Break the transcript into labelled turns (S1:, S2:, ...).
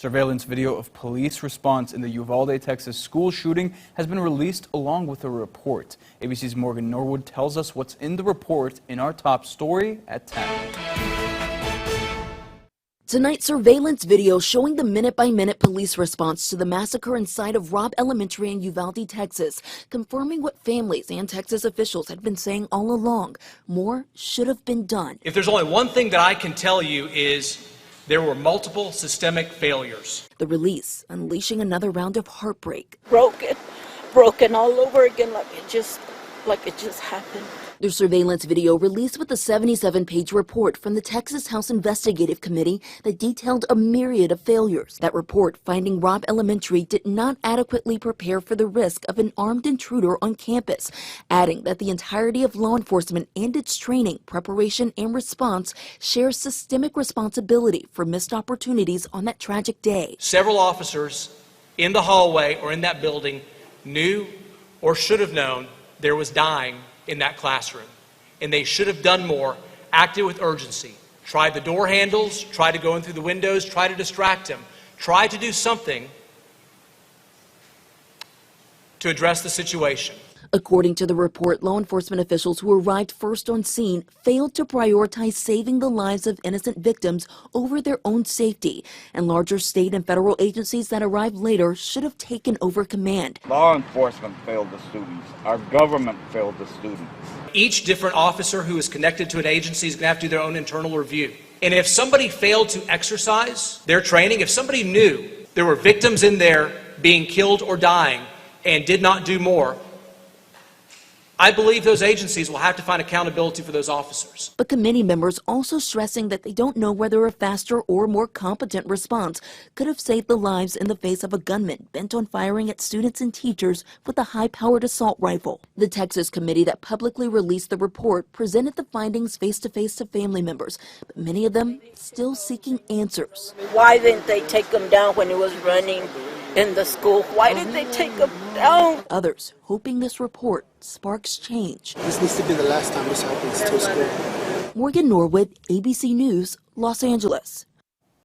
S1: Surveillance video of police response in the Uvalde, Texas school shooting has been released along with a report. ABC's Morgan Norwood tells us what's in the report in our top story at 10.
S2: Tonight, surveillance video showing the minute-by-minute police response to the massacre inside of Robb Elementary in Uvalde, Texas, confirming what families and Texas officials had been saying all along. More should have been done.
S3: If there's only one thing that I can tell you is there were multiple systemic failures.
S2: The release unleashing another round of heartbreak.
S4: Broken all over again, like it just happened.
S2: The surveillance video released with a 77-page report from the Texas House Investigative Committee that detailed a myriad of failures. That report finding Robb Elementary did not adequately prepare for the risk of an armed intruder on campus, adding that the entirety of law enforcement and its training, preparation, and response shares systemic responsibility for missed opportunities on that tragic day.
S3: Several officers in the hallway or in that building knew or should have known there was dying in that classroom, and they should have done more, acted with urgency, tried the door handles, tried to go in through the windows, tried to distract him, tried to do something to address the situation.
S2: According to the report, law enforcement officials who arrived first on scene failed to prioritize saving the lives of innocent victims over their own safety, and larger state and federal agencies that arrived later should have taken over command.
S5: Law enforcement failed the students. Our government failed the students.
S3: Each different officer who is connected to an agency is going to have to do their own internal review. And if somebody failed to exercise their training, if somebody knew there were victims in there being killed or dying and did not do more, I believe those agencies will have to find accountability for those officers.
S2: But committee members also stressing that they don't know whether a faster or more competent response could have saved the lives in the face of a gunman bent on firing at students and teachers with a high-powered assault rifle. The Texas committee that publicly released the report presented the findings face-to-face to family members, but many of them still seeking answers.
S4: Why didn't they take him down when he was running in the school? Why did they take him down?
S2: Others hoping this report sparks change.
S6: This needs to be the last time this happens to a school.
S2: Morgan Norwood, ABC News, Los Angeles.